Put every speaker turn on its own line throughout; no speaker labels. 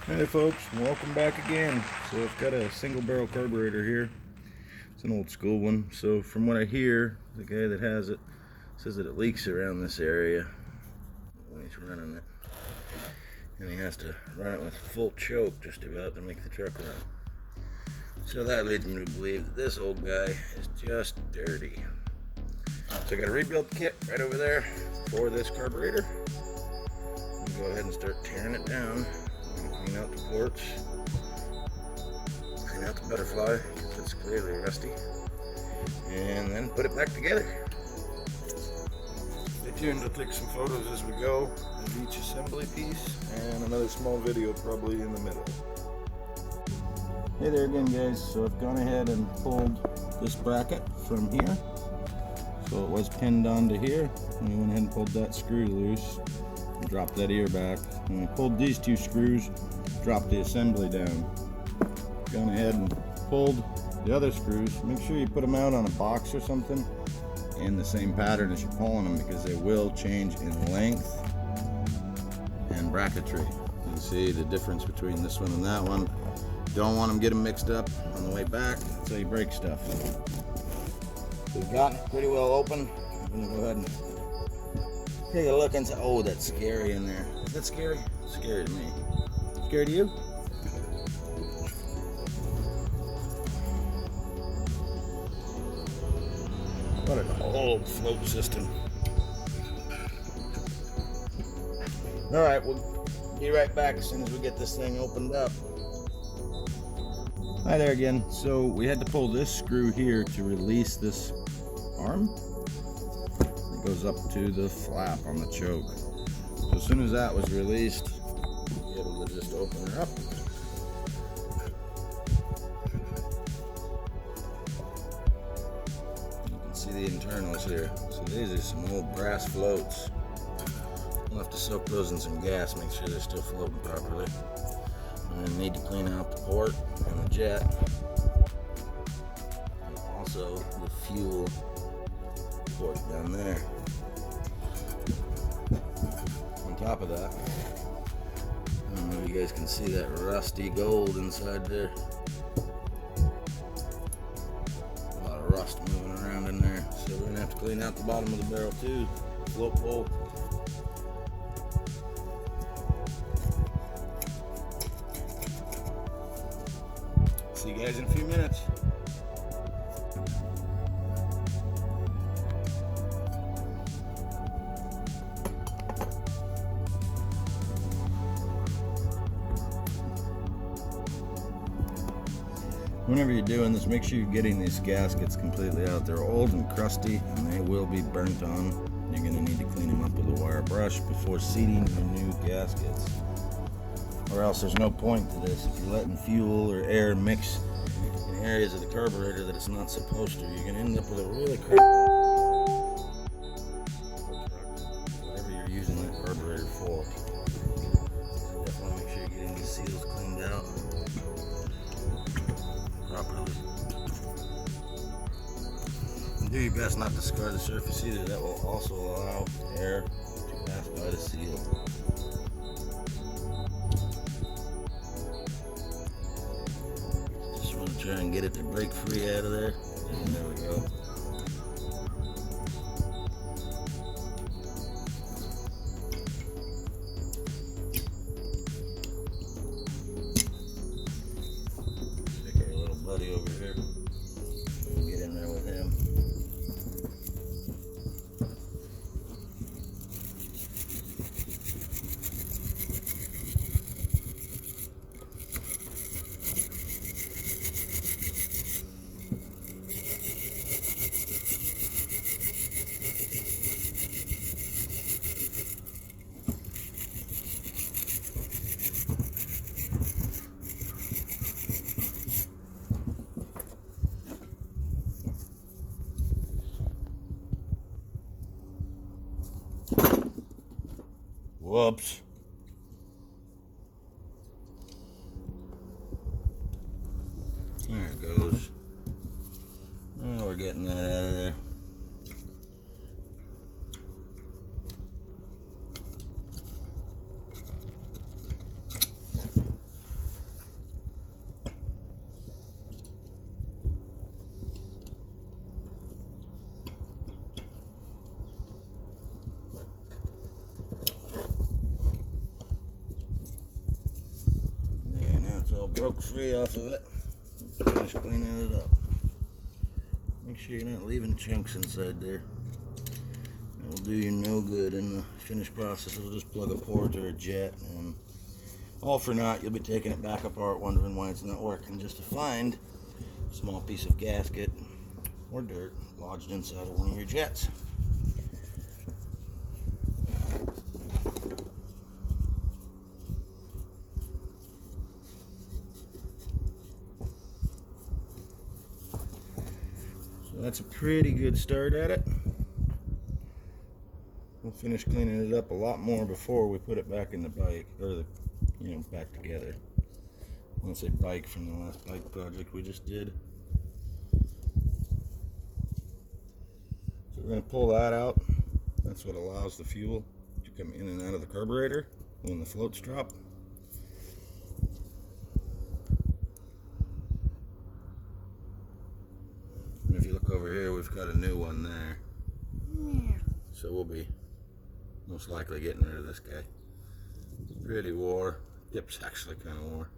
Hey folks, welcome back again. So I've got a single barrel carburetor here. It's an old school one. So from what I hear, the guy that has it says that it leaks around this area when he's running it. And he has to run it with full choke just about to make the truck run. So that leads me to believe that this old guy is just dirty. So I got a rebuild kit right over there for this carburetor. I'm gonna go ahead and start tearing it down. Clean out the ports, clean out the butterfly because it's clearly rusty, and then put it back together. Stay tuned to take some photos as we go of each assembly piece and another small video probably in the middle. Hey there again guys, so I've gone ahead and pulled this bracket from here. So it was pinned onto here, and we went ahead and pulled that screw loose. Drop that ear back, and we pulled these two screws, dropped the assembly down. Gone ahead and pulled the other screws. Make sure you put them out on a box or something in the same pattern as you're pulling them, because they will change in length and bracketry. You can see the difference between this one and that one. Don't want them get them mixed up on the way back. That's how you break stuff. We've gotten it pretty well open. I'm gonna go ahead and take a look inside. Oh, that's scary in there. Is that scary? It's scary to me. Scary to you? What an old float system. Alright, we'll be right back as soon as we get this thing opened up. Hi there again. So we had to pull this screw here to release this arm. It goes up to the flap on the choke. So as soon as that was released, we'll be able to just open her up. You can see the internals here. So these are some old brass floats. We'll have to soak those in some gas, make sure they're still floating properly. And then need to clean out the port and the jet. And also the fuel port down there. On top of that, I don't know if you guys can see that rusty gold inside there. A lot of rust moving around in there. So we're gonna have to clean out the bottom of the barrel too. Float bolt. See you guys in a few minutes. Whenever you're doing this, make sure you're getting these gaskets completely out. They're old and crusty, and they will be burnt on. You're going to need to clean them up with a wire brush before seating your new gaskets. Or else there's no point to this. If you're letting fuel or air mix in areas of the carburetor that it's not supposed to, you're going to end up with a really crappy whatever you're using that carburetor for. So definitely make sure you're getting these seals cleaned out properly. And do your best not to scar the surface either. That will also allow air to pass by the seal. Just want to try and get it to break free out of there. And there we go. Stick our little buddy over here. We'll get in there with him. Whoops. There it goes. Oh, we're getting that out of there. all broke free off of it. Finish cleaning it up. Make sure you're not leaving chunks inside there. It'll do you no good in the finished process. It'll just plug a port or a jet, and all for naught. You'll be taking it back apart wondering why it's not working, just to find a small piece of gasket or dirt lodged inside of one of your jets. So that's a pretty good start at it. We'll finish cleaning it up a lot more before we put it back in the bike, or back together. I want to say bike from the last bike project we just did. So we're going to pull that out. That's what allows the fuel to come in and out of the carburetor when the floats drop. And if you look over here, we've got a new one there. So we'll be most likely getting rid of this guy. It's pretty wore. Tip's actually kind of wore.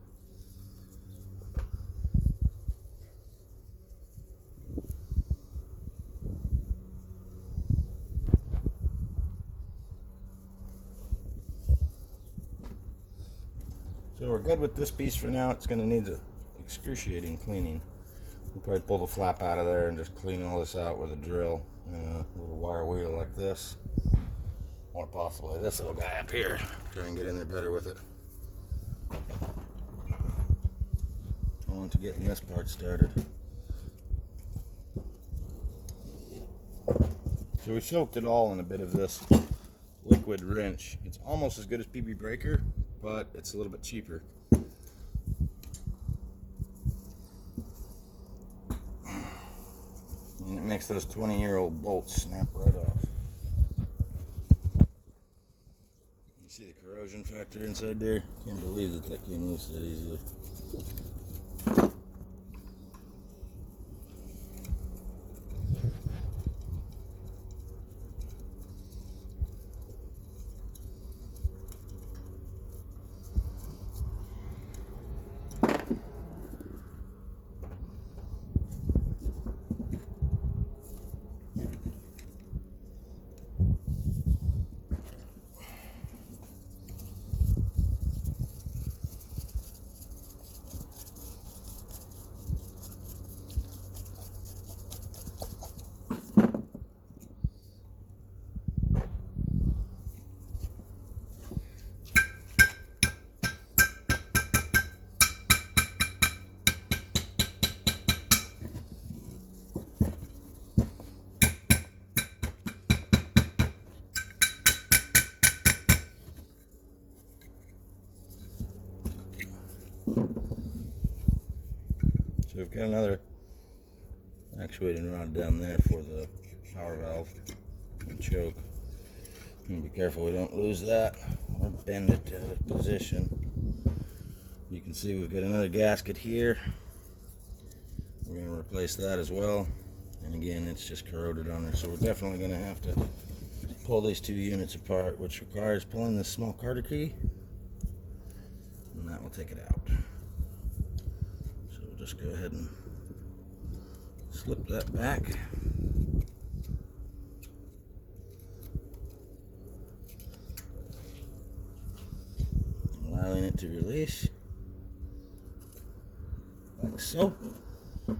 So we're good with this piece for now. It's going to need an excruciating cleaning. We'll probably pull the flap out of there and just clean all this out with a drill and a little wire wheel like this. Or possibly this little guy up here. Try and get in there better with it. On to getting this part started. So we soaked it all in a bit of this liquid wrench. It's almost as good as PB Breaker, but it's a little bit cheaper. And it makes those 20-year-old bolts snap right off. You see the corrosion factor inside there? Can't believe that came loose that easily. So we've got another actuating rod down there for the power valve and choke. And be careful we don't lose that or bend it out of position. You can see we've got another gasket here. We're going to replace that as well. And again, it's just corroded on there. So we're definitely going to have to pull these two units apart, which requires pulling this small Carter key. And that will take it out. So we'll just go ahead and slip that back. Allowing it to release. Like so. And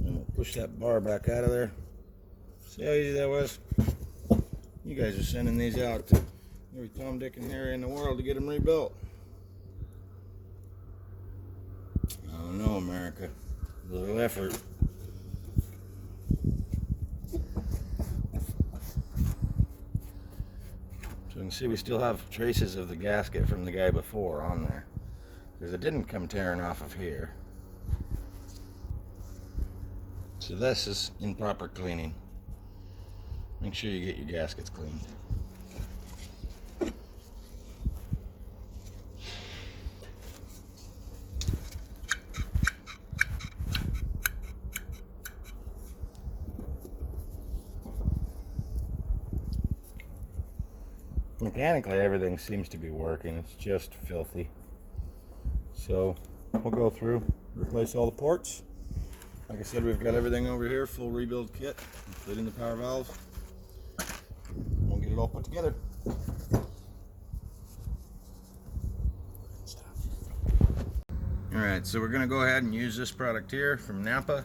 we'll push that bar back out of there. See how easy that was? You guys are sending these out to every Tom, Dick, and Harry in the world to get them rebuilt. I don't know, America. A little effort. So you can see we still have traces of the gasket from the guy before on there, because it didn't come tearing off of here. So this is improper cleaning. Make sure you get your gaskets cleaned. Mechanically, everything seems to be working. It's just filthy. So we'll go through, replace all the ports. Like I said, we've got everything over here, full rebuild kit, including the power valves. We'll get it all put together. Alright, so we're going to go ahead and use this product here from Napa.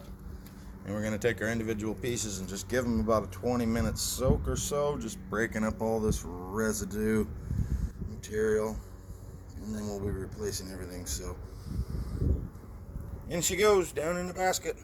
And we're going to take our individual pieces and just give them about a 20-minute soak or so, just breaking up all this residue material. And then we'll be replacing everything. So in she goes, down in the basket.